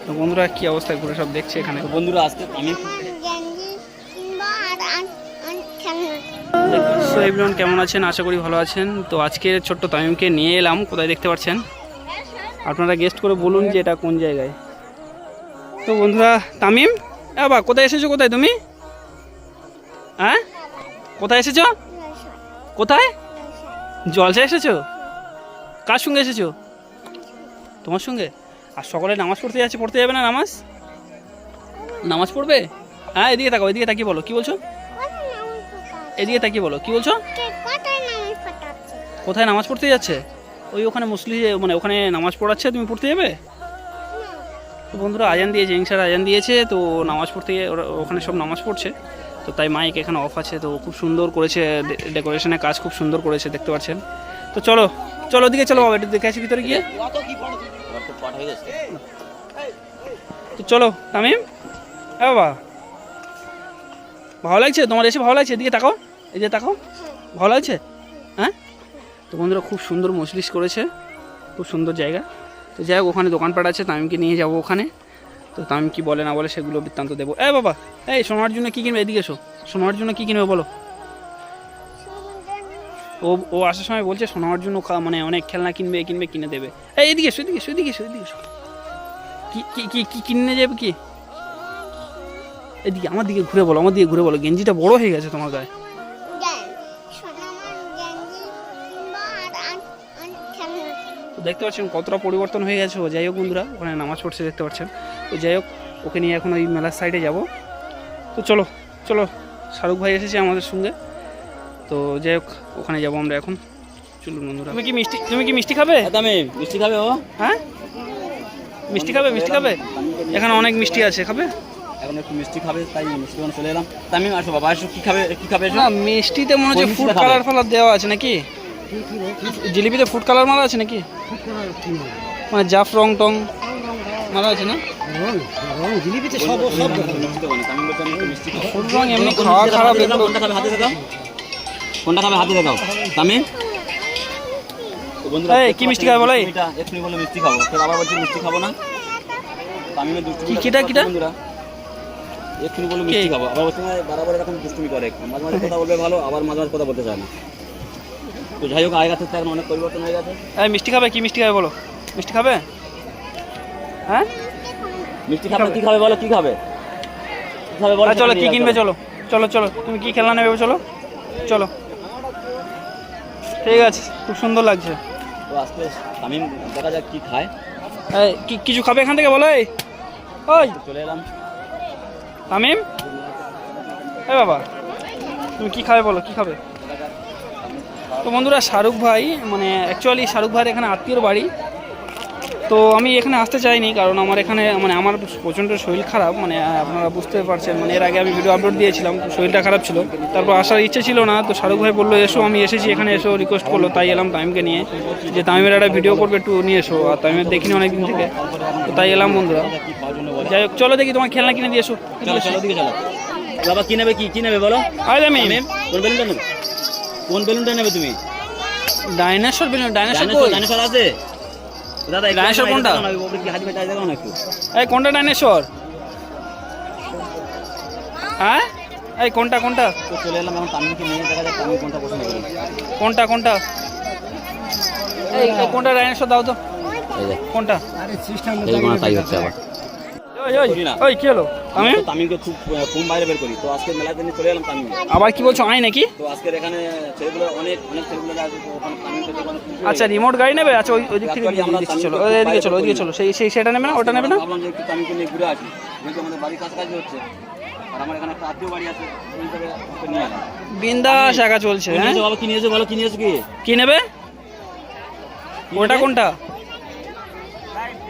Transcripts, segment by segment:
তো বন্ধুরা কি অবস্থায় ঘুরে সব দেখছে এখানে। তো বন্ধুরা আজকে আমি সো এভরিওয়ান কেমন আছেন, আশা করি ভালো আছেন। তো আজকে ছোট্ট তামিমকে নিয়ে এলাম, কোথায় দেখতে পাচ্ছেন, আপনারা গেস্ট করে বলুন যে এটা কোন জায়গায়। তো বন্ধুরা তামিম বা কোথায় এসেছো, কোথায় তুমি, হ্যাঁ কোথায় এসেছো, কোথায় জলসা এসেছো, কার সঙ্গে এসেছো, তোমার সঙ্গে। আর সকালে নামাজ পড়তে যাচ্ছে, পড়তে যাবে না নামাজ, নামাজ পড়বে। হ্যাঁ এদিকে তাকাও, এদিকে তাকিয়ে বলো কি বলছো, এদিকে তাকিয়ে বলো কি বলছো। কোথায় নামাজ পড়তে যাচ্ছে, ওই ওখানে মুসলিম মানে ওখানে নামাজ পড়াচ্ছে, তুমি পড়তে যাবে। তো বন্ধুরা আজান দিয়েছে, ইনশার আজান দিয়েছে, তো নামাজ পড়তে গিয়ে ওখানে সব নামাজ পড়ছে। তো তাই মাইক এখানে অফ আছে, তো খুব সুন্দর করেছে, ডেকোরেশনের কাজ খুব সুন্দর করেছে, দেখতে পাচ্ছেন। তো চলো চলো ওদিকে চলো বাবা, একটু দেখে আসি ভিতরে গিয়ে। তো চলো তামিম, হ্যাঁ বাবা ভালো লাগছে তোমার এসে, ভালো লাগছে, এদিকে তাকাও, এদিকে তাকাও, ভালো লাগছে। হ্যাঁ তো বন্ধুরা খুব সুন্দর মজলিস করেছে, খুব সুন্দর জায়গা। তো যাই হোক ওখানে দোকানপাট আছে, তামিমকে নিয়ে যাবো ওখানে। তো তামিম কি বলে না বলে সেগুলো বৃত্তান্ত দেবো। বাবা এই সোনার জন্য কী কিনবে, এদিকে এসো, সোনার জন্য কী কিনবে বলো। ও আসার সময় বলছে সোনার জন্য মানে অনেক খেলনা কিনবে, কিনে দেবে। এদিকে এসো, এদিকে এসো, এদিকে এসো, এদিকে এসো। কি কিনে যাবে কি, এদিকে আমার দিকে ঘুরে বলো, আমার দিকে ঘুরে বলো। গেঞ্জিটা বড় হয়ে গেছে তোমার গায়ে। তো দেখতে পাচ্ছেন কতটা পরিবর্তন হয়ে গেছে। যাই হোক বন্ধুরা ওখানে নামাজ পড়ছে দেখতে পাচ্ছেন। তো যাই হোক ওকে নিয়ে এখন ওই মেলার সাইডে যাব। তো চলো চলো, শাহরুখ ভাই এসেছে আমাদের সঙ্গে। তো যাই হোক ওখানে যাবো আমরা এখন, চলুন বন্ধুরা। তুমি কি মিষ্টি খাবে, মিষ্টি খাবে ও, হ্যাঁ মিষ্টি খাবে, মিষ্টি খাবে, এখানে অনেক মিষ্টি আছে, খাবে। এখন একটু মিষ্টি খাবে, তাই মিষ্টি বানাতে চলে এলাম। তামিম আসো বাবা, আসো, কি খাবে, কি খাবে না মিষ্টিতে মনে হচ্ছে ফুড কালার ফালার দেওয়া আছে নাকি, জিলিপিতে ফুড কালার মারা আছে নাকি, মানে জাফ রং টং মারা আছে না। জিলিপিতে সব ফুড রং এমনি খাওয়া খারাপ। কোনটা খাবে হাতে দেখাও, কোনটা খাবে হাতে দেখাও তামিম। এই কি মিষ্টি খাবে বলো, এটা এক্ষুনি বলে মিষ্টি খাবো, ফের আবার বলছি মিষ্টি খাবো না। তামিমের দুষ্টুমি কিটা বন্ধুরা, এক্ষুনি বলে মিষ্টি খাবো, আবার বলছে না, বারবার এরকম দুষ্টুমি করে, মাঝে মাঝে কথা বলবে ভালো, আবার মাঝে মাঝে কথা বলতে চায় না। তো যাই হোক আগের থেকে এখন অনেক পরিবর্তন হয়ে গেছে। এই মিষ্টি খাবে, কি মিষ্টি খাবে বলো, মিষ্টি খাবে, হ্যাঁ মিষ্টি খাবে, কি খাবে বলো, কি খাবে, কি খাবে বলো। চলো কি কিনবে, চলো চলো চলো, তুমি কি খেলনা নেবে চলো চলো। ঠিক আছে খুব সুন্দর লাগছে। তো আজকে তামিম দেখা যাক কি খায়। কিছু খাবে এখান থেকে বলো। ওই চলে এলাম তামিম, বাবা তুমি কি খাবে বলো, কি খাবে। তো বন্ধুরা শাহরুখ ভাই মানে অ্যাকচুয়ালি শাহরুখ ভাইয়ের এখানে আত্মীয়র বাড়ি। তো আমি এখানে আসতে চাইনি, কারণ আমার এখানে মানে আমার প্রচণ্ড শরীর খারাপ, মানে আপনারা বুঝতে পারছেন, মানে এর আগে আমি ভিডিও আপলোড দিয়েছিলাম, শরীরটা খারাপ ছিল, তারপর আসার ইচ্ছে ছিল না। তো শাহরুখ ভাই বললো এসো, আমি এসেছি এখানে, এসো রিকোয়েস্ট করলো, তাই এলাম তামিমকে নিয়ে, যে তামিমের একটা ভিডিও করবে একটু নিয়ে এসো, আর তামিমের দেখিনি অনেকদিন থেকে, তো তাই এলাম বন্ধুরা। যাই হোক চলো দেখি তোমার খেলনা কিনে দিয়ে এসো। চলো চলো দিকে চলো বাবা, কি নেবে, কি নেবে বলো। আরে আমি কোন বেলুনটা নেবে, কোন বেলুনটা নেবে তুমি। ডাইনোসর বেলুন, ডাইনোসর আছে দাদা, ডাইনোসর কোনটা, এই কোনটা ডাইনোসর, হ্যাঁ এই কোনটা কোনটা। তো চলে এলাম এখন তামিমকে নিয়ে, দেখা যাক তামিম কোনটা পছন্দ করে। কোনটা কোনটা, এই কোনটা ডাইনোসর দাও তো, কোনটা। তাই হচ্ছে আবার ওই কি হলো, আমি তামিমকে খুব কম বাইরে বের করি। তো আজকে মেলাতে নিয়ে চলে এলাম তামিম। আবার কি বলছো, আয় নাকি। তো আজকের এখানে ছেলেগুলো অনেক ছেলেগুলো আছে, তো ওখানে তামিমকে আচ্ছা রিমোট গাড়ি নেবে, আচ্ছা ওই দিক থেকে চলো, ওইদিকে চলো, ওইদিকে চলো, সেই সেটা নেবে না, ওটা নেবে না। ভাবলাম যে একটু তামিমকে নিয়ে ঘুরে আসি, যেহেতু আমাদের বাড়ির কাছাকাছি হচ্ছে, আর আমার এখানে একটা আত্মীয় বাড়ি আছে, ওই হিসাবে ওকে নিয়ে এলাম। বিন্দাস একা চলছে। হ্যাঁ বাবা কি নিয়েছো বলো, কি নিয়েছো, কি নেবে, ওটা কোনটা,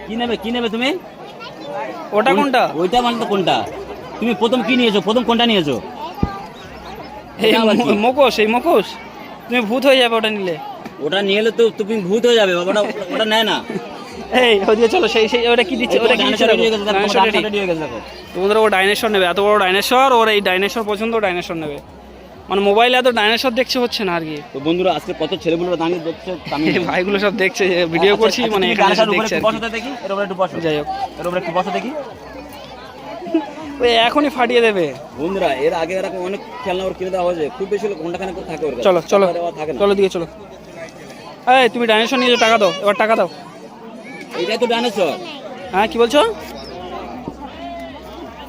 কি নেবে তুমি, ওটা কোনটা, ওইটা মানে তো কোনটা, তুমি প্রথম কি নিয়েছো, প্রথম কোনটা নিয়েছো। এই মুখোশ, এই মুখোশ তুমি ভূত হয়ে যাবে ওটা নিলে, ওটা নিয়ে এলে তো তুমি ভূত হয়ে যাবে, ওটা ওটা নেয় না। এই ওদিকে চলো, সেই ওটা কি দিচ্ছে, ওটা কি দিচ্ছে তোমাদের, ও ডাইনোসর নেবে, এত বড় ডাইনোসর, ওর এই ডাইনোসর পছন্দ, ডাইনোসর নেবে। মানে মোবাইলে এত ডাইনোসর দেখছে হচ্ছে না আর কি। তো বন্ধুরা আজকে কত ছেলেগুলো দাঁড়িয়ে দেখছে তামিম এই ভাইগুলো সব দেখছে যে ভিডিও করছি, মানে এখানে ডাইনোসর এসে উপরে দেখছে একটু আর কি। বসো তো দেখি, এর উপরে একটু বসো, যাই হোক, এর উপরে একটু বসো দেখি। ওই এখনই ফাটিয়ে দেবে। বন্ধুরা এর আগে এরকম অনেক খেলনা ওর কিনে দেওয়া হয়েছে, খুব বেশি হলে ঘন্টাখানেক করে থাকে ওর কাছে। চলো চলো তারপরে আর থাকে না। চলো দিকে চলো। এই তুমি ডাইনোসর নিয়ে টাকা দাও, এবার টাকা দাও। এইটাই তো ডাইনোসর। হ্যাঁ কি বলছো?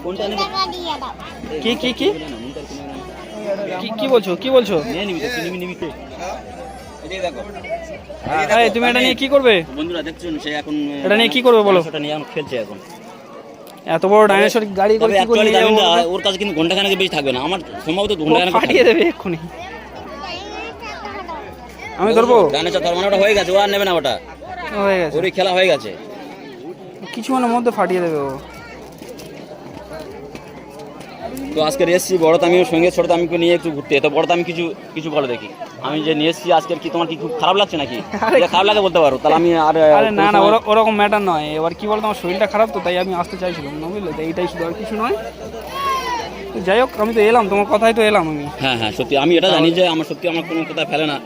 কোনটা নেবে? কি কি কি কি বলছো, কি বলছো? নিয়ে নিবি তো, নিবি তো। এই দেখো, এই তুমি এটা নিয়ে কি করবে? বন্ধুরা দেখছেন সে এখন এটা নিয়ে কি করবে বলো? সেটা নিয়ে এখন খেলছে এখন। এত বড় ডাইনোসর গাড়ি করে তবে কি করে actually নিয়ে যাবো দামিন্দা, বলো তো? ওর কাছে কিন্তু ঘন্টাখানেক বেশি থাকবে না, আমার সম্ভবত ও ঘন্টাখানেক ফাটিয়ে দেবে এক্ষুনি। আমি ধরবো? ডাইনোসর ধর্ম ওটা হয়ে গেছে, ও আর নেবে না ওটা, হয়ে গেছে, ওরই খেলা হয়ে গেছে। কিছুক্ষণের মধ্যে ফাটিয়ে দেবে ও। তো আজকে এসেছি বড় তামিমের সঙ্গে ছোট তামিমকে নিয়ে একটু ঘুরতে। তো বড় তামিম কিছু কিছু বলো দেখি, আমি যে নিয়ে এসেছি আজকের, কি তোমার কি খুব খারাপ লাগছে নাকি? যে খারাপ লাগে বলতে পারো, তাহলে আমি আর আরে না না, ওরকম ম্যাটার নয়। এবার কি বলতো, আমার শরীরটা খারাপ তো, তাই আমি আসতে চাইছিলাম না, বুঝলে? তো এইটাই শুধু, আর কিছু নয়। তো যাই হোক, আমি তো এলাম, তোমার কথাই তো এলাম আমি। হ্যাঁ হ্যাঁ সত্যি, আমি এটা জানি যে আমার সত্যি আমার কোনো কথা ফেলে না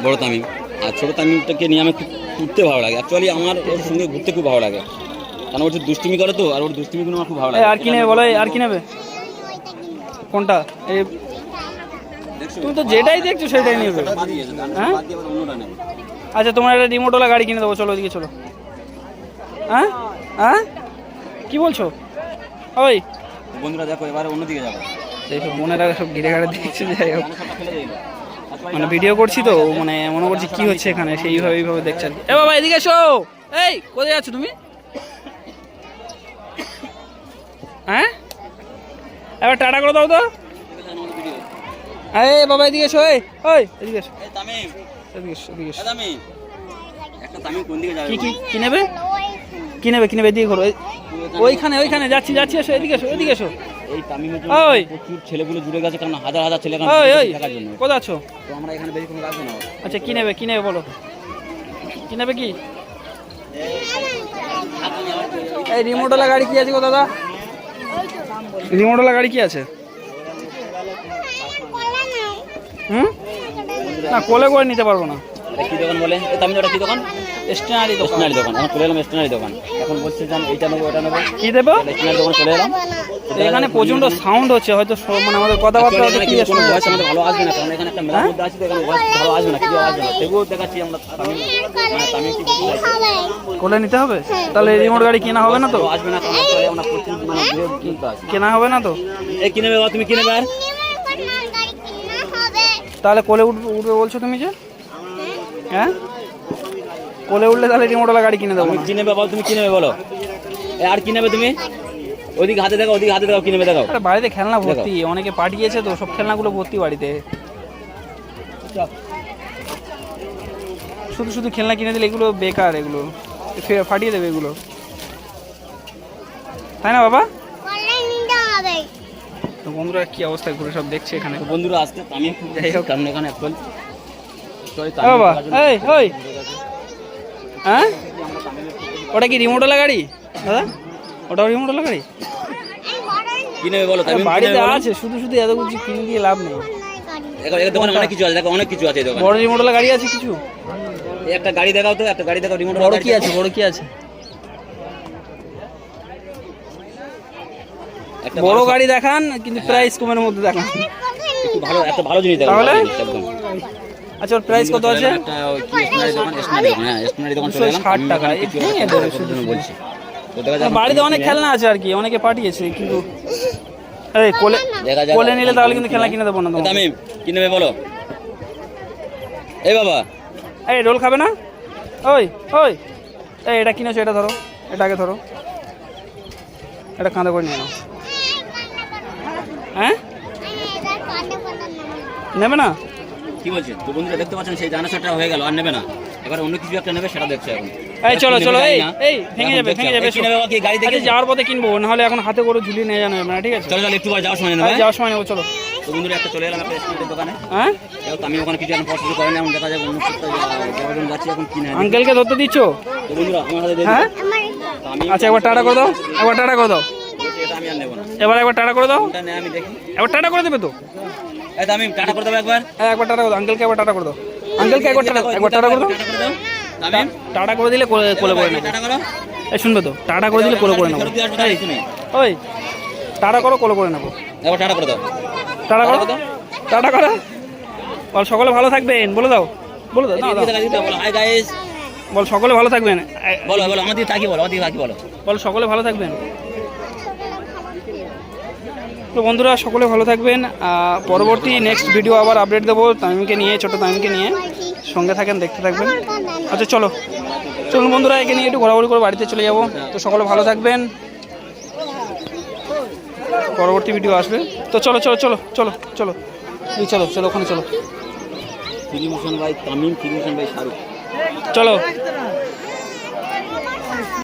বড় তামিম। আর ছোট তামিমটাকে নিয়ে আমি খুব ঘুরতে ভালো লাগে। অ্যাকচুয়ালি আমার ওর সঙ্গে ঘুরতে খুব ভালো লাগে, কারণ ওর যে দুষ্টুমি করে তো, আর ওর দুষ্টুমিগুলো আমার খুব ভালো লাগে। আর কি নেবে বলো? আর কি নেবে? কোনটা? এই তুমি তো যেটাই দেখছো সেটাই নেবে। হ্যাঁ আচ্ছা, তোমার একটা রিমোটওয়ালা গাড়ি কিনে দেবো, চলো ওইদিকে চলো। হ্যাঁ হ্যাঁ কি বলছো? ওই বন্ধুরা দেখো এবারে অন্যদিকে যাবো। দেখো বোনেরা সব ঘিরে ঘাড়ে দেখছে। যাই হোক, মানে ভিডিও করছি তো, মানে মনে করছি কি হচ্ছে এখানে, এইভাবে দেখছেন। এ বাবা এদিকে এসো। এই কোথায় যাচ্ছ তুমি? হ্যাঁ এবার টাটা করে দাও তো। এই বাবা এদিকে এসো। ওই এদিকে এসো, এদিকে এসো, এদিকে এসো। কি কি কি নেবে? কি নেবে? এদিকে ঘোরো। ওইখানে যাচ্ছি এসো, এদিকে এসো, এদিকে এসো। এই তামিমের জন্য ওই প্রচুর ছেলেগুলো জুড়ে গেছে, কারণ হাজার হাজার ছেলে এখানে দেখার জন্য। কোথায় আছো? তো আমরা এখানে বেশি কোনো রাখবো না। আচ্ছা কি নেবে বলো, কি নেবে? কি এই রিমোটওয়ালা গাড়ি কি আছে গো দাদা? রিমোটওয়ালা গাড়ি কি আছে? হুম না, কোলে করে নিতে পারবো না। এটা কি দোকান বলে? তামিম ওটা কি দোকান? স্টেশনারি দোকান। স্টেশনারি দোকান। এখন চলে এলাম স্টেশনারি দোকান। এখন বলছি যে এইটা নেবো, ওটা নেবো। কি দেবো? স্টেশনারি দোকান চলে এলাম। এখানে প্রচন্ড সাউন্ড হচ্ছে, হয়তো মানে আমাদের কথাবার্তা এখানে কিন্তু কোনো ভয়েস আমাদের ভালো আসবে না, কারণ এখানে একটা মেলার মধ্যে আছে তো, এখানে ভয়েস ভালো আসবে না, কিছু আসবে না। তবুও দেখাচ্ছি আমরা তামিম, মানে তামিম কি বলতে চাইছে? কোলে নিতে হবে, তাহলে রিমোট গাড়ি কেনা হবে না তো? আসবে না, কারণ আসলে আমরা প্রচুর মানে দূরে কিনতে আসি। কেনা হবে না তো? এই কিনে নেবে, তুমি কিনে নেবে। আর তাহলে কোলে উঠবে বলছো তুমি যে? হ্যাঁ কোলে উঠলে তাহলে রিমোটওয়ালা গাড়ি কিনে দেবো তুমি না। কিনে নেবে বলো, তুমি কিনে নেবে বলো। আর কি নেবে তুমি? ওইদিকে হাতে দেখো, ওইদিকে হাতে দেখো, কি নেবে দেখো। আরে বাড়িতে খেলনা ভর্তি, অনেকে পাঠিয়েছে তো, সব খেলনাগুলো ভর্তি বাড়িতে। শুধু খেলনা কিনে দিলে এগুলো বেকার, এগুলো ফাটিয়ে দেবে এগুলো, তাই না বাবা? তো বন্ধুরা কি অবস্থা ঘুরে সব দেখছে এখানে। তো বন্ধুরা আজকে আমি যাই হোক, কারণ এখানে একদম বাবা ওই হ্যাঁ ওটা কি রিমোটওয়ালা গাড়ি দাদা? ওটাও রিমোটওয়ালা গাড়ি? কি নেবে বলো? বাড়িতে আছে, শুধু এত কিছু কিনে দিয়ে লাভ নেই। এর দোকানে অনেক কিছু আছে, দেখো অনেক কিছু আছে এই দোকানে। বড় রিমোটওয়ালা গাড়ি আছে কিছু? এই একটা গাড়ি দেখাও তো, একটা গাড়ি দেখাও রিমোট। বড় কি আছে? একটা বড় গাড়ি দেখান, কিন্তু প্রাইস কমের মধ্যে দেখান। একটু ভালো, একটা ভালো জিনিস দেখাও তাহলে? একদম। আচ্ছা ওর প্রাইস কত আছে? একটা কি স্টেশনারি দোকান, স্টেশনারি দোকান, হ্যাঁ স্টেশনারি দোকান চলে এলাম। 260 টাকা। এই ভেঙে দেবে শুধু বলছি। তো দেখা যাক বাড়িতে অনেক খেলনা আছে আর কি, অনেকে পাঠিয়েছে, কিন্তু এই দেখা যাক। কোলে নিলে তাহলে কিন্তু খেলনা কিনে দেবো না তোমাকে। তামিম কি নেবে বলো? এই বাবা এই রোল খাবে না? ওই এই এটা কিনেছো, এটা ধরো, এটাকে ধরো, এটা কাঁধে করে নিয়ে নাও। হ্যাঁ নেবে না? কি বলছে? তো বন্ধুরা দেখতে পাচ্ছেন সেই ডাইনোসরটা হয়ে গেল, আর নেবে না। এবার অন্য কিছু একটা নেবে, সেটা দেখছে এখন। এই চলো জানি না। এই ভেঙে যাবে। কি নেবে বাবা? কি গাড়ি দেখে যাওয়ার পথে কিনবো, নাহলে এখন হাতে করে ঝুলিয়ে নিয়ে যাবে না, ঠিক আছে? চলো একটু পরে যাওয়ার সময় নেবে। যাওয়ার সময় নেবো, চলো। তো বন্ধুরা একটা চলে এলাম একটা স্টেশনারি দোকানে। হ্যাঁ তো আমি ওখানে কিছু এখন পছন্দ করেন, এখন দেখা যাবে অন্য কোথাও যাচ্ছি এখন কিনে। আঙ্কেলকে ধরতে দিচ্ছ? তো বন্ধুরা আমার হাতে হ্যাঁ আচ্ছা একবার টাটা করে দাও, এটা আমি আর নেবো না। এবার একবার টাটা করে দাও। কোনটা নেয় আমি দেখি। এবার টাটা করে দেবে তো? এই তামিম টাটা করে দাও একবার। হ্যাঁ একবার টাটা করে দাও, আঙ্কেলকে একবার টাটা করে দাও, আঙ্কেলকে একবার টাটা করে দাও। টাটা করে দাও তামিম, টাটা করে দিলে কোলে কোলে করে নেবো। টাটা করো। এই শুনবে তো, টাটা করে দিলে কোলে করে নেবো। ফেরত দিয়ে আসবে টাকা শুনে। ওই টাটা করো, কোলে করে নেবো। একবার টাটা করে দাও। টাটা করো, টাটা করে দাও। টাটা করো। বল সকলে ভালো থাকবেন, বলে দাও, বলে দাও, দাও, দাও। বলো হাই গাইস। বল সকলে ভালো থাকবেন, বলো বলো আমাদের তাকি বলো, আমাদের তাকি বলো। বল সকলে ভালো থাকবেন। তো বন্ধুরা সকলে ভালো থাকবেন। পরবর্তী নেক্সট ভিডিও আবার আপডেট দেবো তামিমকে নিয়ে, ছোটো তামিমকে নিয়ে। সঙ্গে থাকেন, দেখতে থাকবেন। আচ্ছা চলো চলুন বন্ধুরা, একে নিয়ে একটু ঘোরাঘুরি করে বাড়িতে চলে যাব। তো সকলে ভালো থাকবেন, পরবর্তী ভিডিও আসবে। তো চলো চলো চলো চলো চলো চলো চলো ওখানে চলো, ফিল্ম হোসেন ভাই তামিম, ফিল্ম হোসেন ভাই শাহরুখ। চলো।